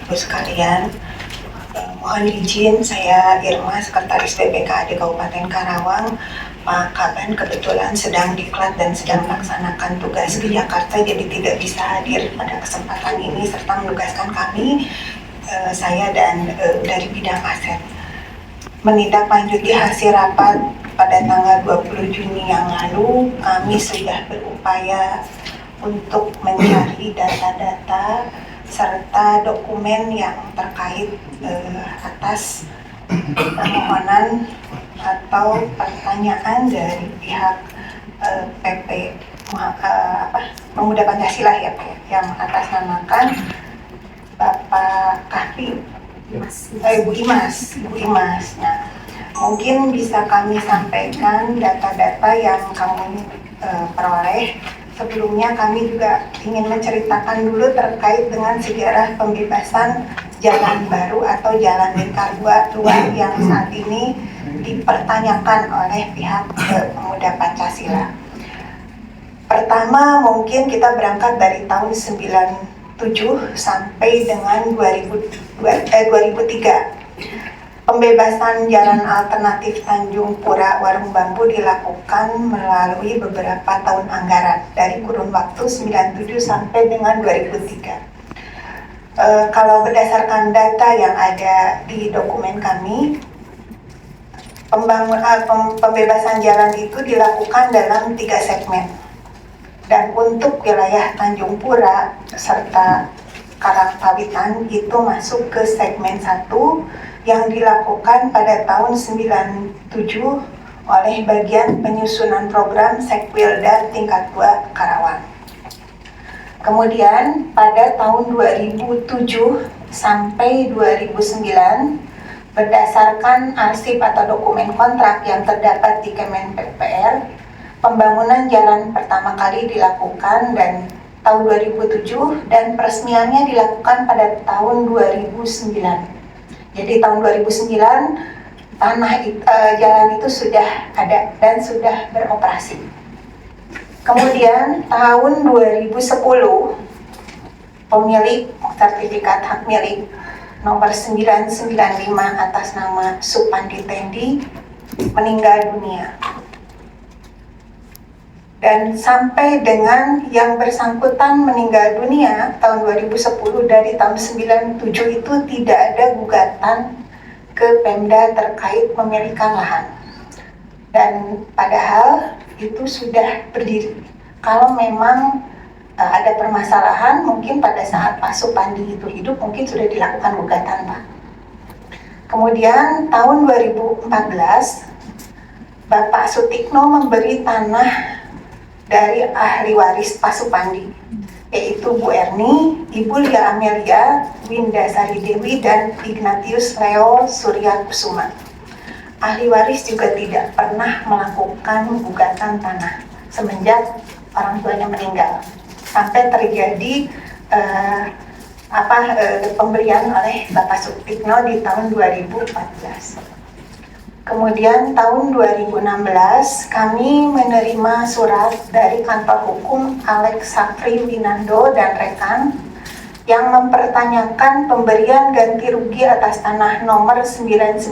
Ibu sekalian, mohon izin saya Irma, Sekretaris BPKAD Kabupaten Karawang. Pak Kaban kebetulan sedang diklat dan sedang melaksanakan tugas ke Jakarta, jadi tidak bisa hadir pada kesempatan ini serta menugaskan kami, saya dan dari bidang aset, menindaklanjuti hasil rapat pada tanggal 20 Juni yang lalu. Kami sudah berupaya untuk mencari data-data serta dokumen yang terkait atas permohonan atau pertanyaan dari pihak PP Pemuda Pancasila ya Pak, yang atasnamakan Bapak Kahfi, Ibu Imas. Nah, mungkin bisa kami sampaikan data-data yang kami peroleh. Sebelumnya kami juga ingin menceritakan dulu terkait dengan sejarah pembebasan jalan baru atau jalan lingkar 2 yang saat ini dipertanyakan oleh pihak Pemuda Pancasila. Pertama, mungkin kita berangkat dari tahun 97 sampai dengan 2003. Pembebasan jalan alternatif Tanjung Pura Warung Bambu dilakukan melalui beberapa tahun anggaran dari kurun waktu 97 sampai dengan 2003. Kalau berdasarkan data yang ada di dokumen kami, pembebasan jalan itu dilakukan dalam 3 segmen. Dan untuk wilayah Tanjung Pura serta Karangpawitan itu masuk ke segmen 1 yang dilakukan pada tahun 97 oleh bagian penyusunan program Sekwilda tingkat 2 Karawang. Kemudian pada tahun 2007 sampai 2009, berdasarkan arsip atau dokumen kontrak yang terdapat di Kemen PUPR, pembangunan jalan pertama kali dilakukan dan tahun 2007 dan peresmiannya dilakukan pada tahun 2009. Jadi tahun 2009 jalan itu sudah ada dan sudah beroperasi. Kemudian tahun 2010 pemilik sertifikat hak milik nomor 995 atas nama Supandi Tendi meninggal dunia. Dan sampai dengan yang bersangkutan meninggal dunia tahun 2010, dari tahun 97 itu tidak ada gugatan ke Pemda terkait pemilikan lahan. Dan padahal itu sudah berdiri. Kalau memang ada permasalahan, mungkin pada saat Pak Supandi itu hidup mungkin sudah dilakukan gugatan, Pak. Kemudian tahun 2014 Bapak Sutikno memberi tanah dari ahli waris Pak Supandi, yaitu Bu Erni, Ibu Lia Amelia, Winda Sari Dewi, dan Ignatius Leo Surya Kusuma. Ahli waris juga tidak pernah melakukan gugatan tanah semenjak orang tuanya meninggal, sampai terjadi pemberian oleh Bapak Sutikno di tahun 2014. Kemudian tahun 2016 kami menerima surat dari kantor hukum Alex Safri Winando dan rekan yang mempertanyakan pemberian ganti rugi atas tanah nomor 995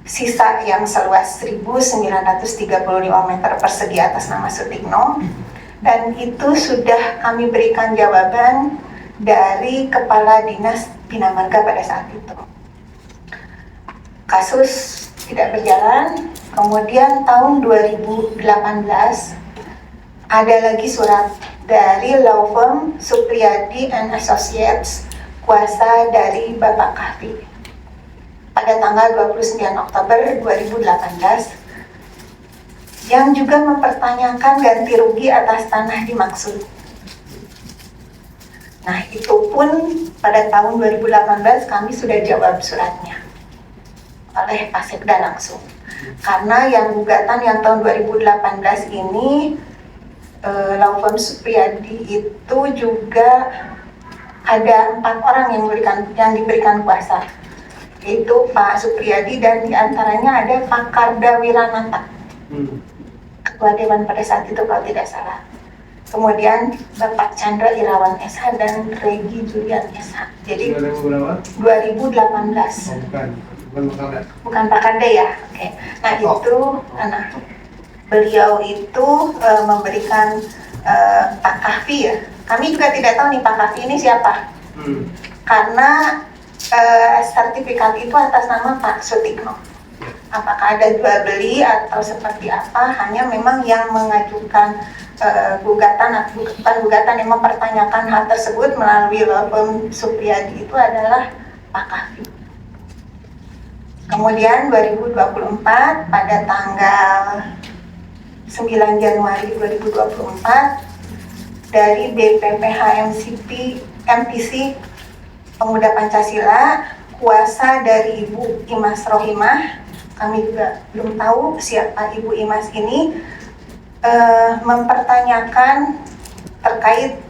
sisa yang seluas 1.935 meter persegi atas nama Sutikno, dan itu sudah kami berikan jawaban dari Kepala Dinas Bina Marga pada saat itu. Kasus tidak berjalan. Kemudian tahun 2018 ada lagi surat dari law firm Supriyadi and Associates, kuasa dari Bapak Kahfi, pada tanggal 29 Oktober 2018 yang juga mempertanyakan ganti rugi atas tanah dimaksud. Nah, itu pun pada tahun 2018 kami sudah jawab suratnya oleh Pak Sekda langsung. Karena yang gugatan yang tahun 2018 ini law firm Supriyadi itu juga ada 4 orang yang diberikan kuasa, yaitu Pak Supriyadi, dan diantaranya ada Pak Karda Wiranata, Ketua Dewan pada saat itu kalau tidak salah. kemudian Bapak Chandra Irawan SH dan Regi Julian SH. Jadi 2018. Bukan Pak Kade ya. Oke. Nah itu beliau itu memberikan Pak Kahfi ya. Kami juga tidak tahu nih Pak Kahfi ini siapa. Karena sertifikat itu atas nama Pak Sutikno. Apakah ada jual beli atau seperti apa? Hanya memang yang mengajukan gugatan yang mempertanyakan hal tersebut melalui Lopem Supriyadi itu adalah Pak Kahfi. Kemudian 2024 pada tanggal 9 Januari 2024 dari BPPH MPC Pemuda Pancasila, kuasa dari Ibu Imas Rohimah, kami juga belum tahu siapa Ibu Imas ini, mempertanyakan terkait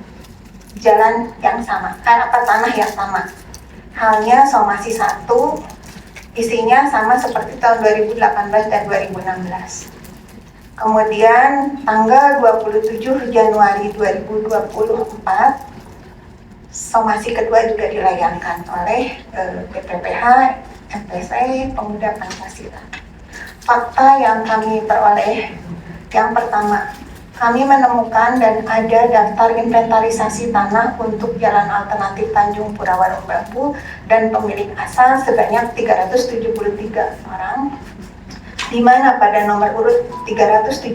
jalan yang sama, tanah yang sama. Halnya somasi 1, isinya sama seperti tahun 2018 dan 2016. Kemudian tanggal 27 Januari 2024, somasi kedua juga dilayangkan oleh BPPH MPC Pemuda Pancasila. Fakta yang kami peroleh, yang pertama, kami menemukan dan ada daftar inventarisasi tanah untuk jalan alternatif Tanjung Purawarung Bambu dan pemilik asal sebanyak 373 orang, di mana pada nomor urut 317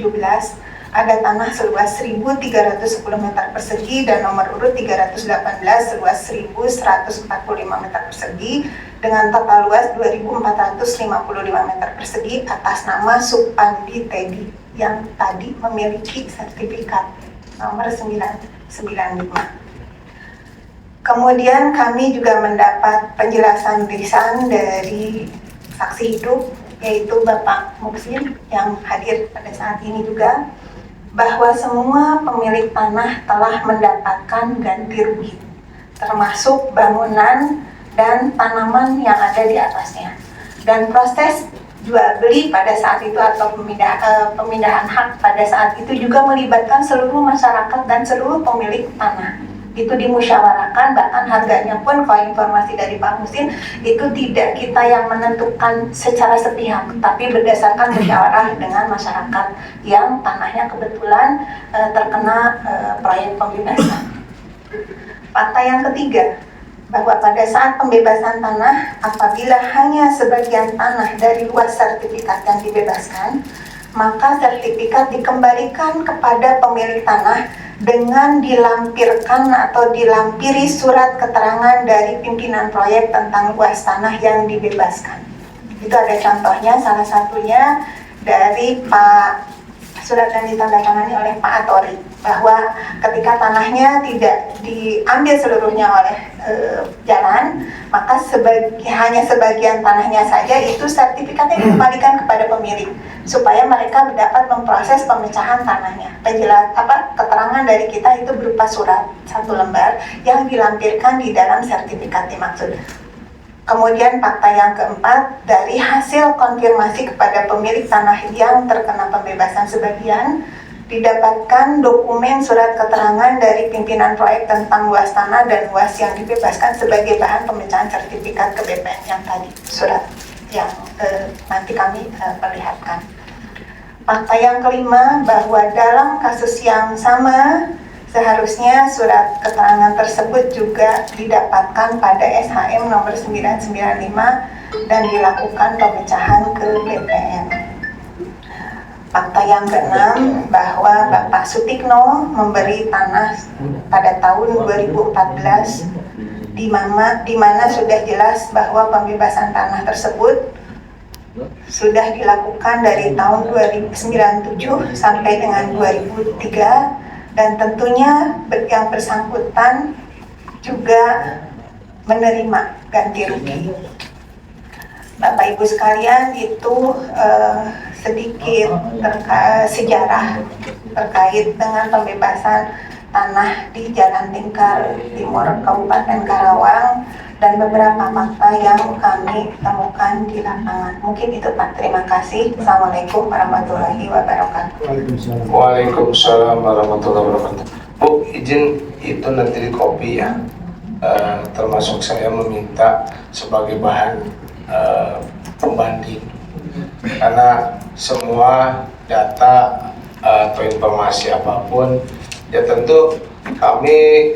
ada tanah seluas 1.310 meter persegi dan nomor urut 318 seluas 1.145 meter persegi dengan total luas 2.455 meter persegi atas nama Supandi Teddy yang tadi memiliki sertifikat nomor 995. Kemudian kami juga mendapat penjelasan lisan dari saksi hidup, yaitu Bapak Muksin yang hadir pada saat ini juga, bahwa semua pemilik tanah telah mendapatkan ganti rugi, termasuk bangunan dan tanaman yang ada di atasnya. Dan proses jual beli pada saat itu atau pemindahan hak pada saat itu juga melibatkan seluruh masyarakat dan seluruh pemilik tanah. Itu dimusyawarahkan, bahkan harganya pun kalau informasi dari Pak Musin itu tidak kita yang menentukan secara sepihak, tapi berdasarkan musyawarah dengan masyarakat yang tanahnya kebetulan terkena proyek pembebasan. Fakta yang ketiga, bahwa pada saat pembebasan tanah, apabila hanya sebagian tanah dari luas sertifikat yang dibebaskan, maka sertifikat dikembalikan kepada pemilik tanah dengan dilampirkan atau dilampiri surat keterangan dari pimpinan proyek tentang luas tanah yang dibebaskan. Itu ada contohnya, salah satunya dari surat yang ditandatangani oleh Pak Atori, bahwa ketika tanahnya tidak diambil seluruhnya oleh jalan, maka hanya sebagian tanahnya saja itu sertifikatnya dikembalikan kepada pemilik supaya mereka dapat memproses pemecahan tanahnya. Keterangan dari kita itu berupa surat 1 lembar yang dilampirkan di dalam sertifikat dimaksud. Kemudian fakta yang keempat, dari hasil konfirmasi kepada pemilik tanah yang terkena pembebasan sebagian, didapatkan dokumen surat keterangan dari pimpinan proyek tentang luas tanah dan luas yang dibebaskan sebagai bahan pemecahan sertifikat ke BPN yang tadi, surat yang nanti kami perlihatkan. Fakta yang kelima, bahwa dalam kasus yang sama, seharusnya surat keterangan tersebut juga didapatkan pada SHM nomor 995 dan dilakukan pemecahan ke BPN. Fakta yang keenam, bahwa Bapak Sutikno memberi tanah pada tahun 2014 di mana sudah jelas bahwa pembebasan tanah tersebut sudah dilakukan dari tahun 1997 sampai dengan 2003, dan tentunya yang bersangkutan juga menerima ganti rugi. Bapak Ibu sekalian, itu sedikit sejarah terkait dengan pembebasan tanah di Jalan Tingkar Timur Kabupaten Karawang dan beberapa fakta yang kami temukan di lapangan. Mungkin itu Pak, terima kasih. Assalamualaikum warahmatullahi wabarakatuh. Waalaikumsalam warahmatullahi wabarakatuh. Bu, izin itu nanti di copy ya. Termasuk saya meminta sebagai bahan pembanding, karena semua data atau informasi apapun ya tentu kami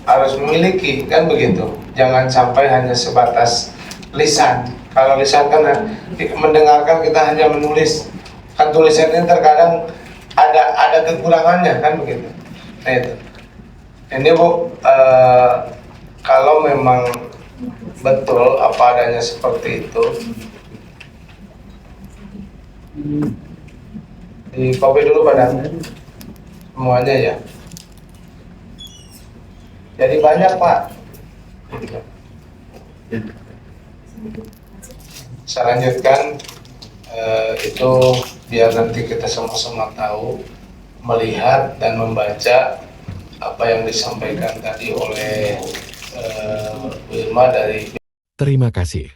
harus memiliki, kan begitu. Jangan sampai hanya sebatas lisan. Kalau lisan kan mendengarkan, kita hanya menulis, kan tulisan ini terkadang ada kekurangannya, kan begitu. Nah itu ini Bu, kalau memang betul apa adanya seperti itu, di copy dulu pada semuanya ya. Jadi banyak Pak. Saya lanjutkan, itu biar nanti kita sama-sama tahu, melihat dan membaca apa yang disampaikan tadi oleh Bu Irma dari. Terima kasih.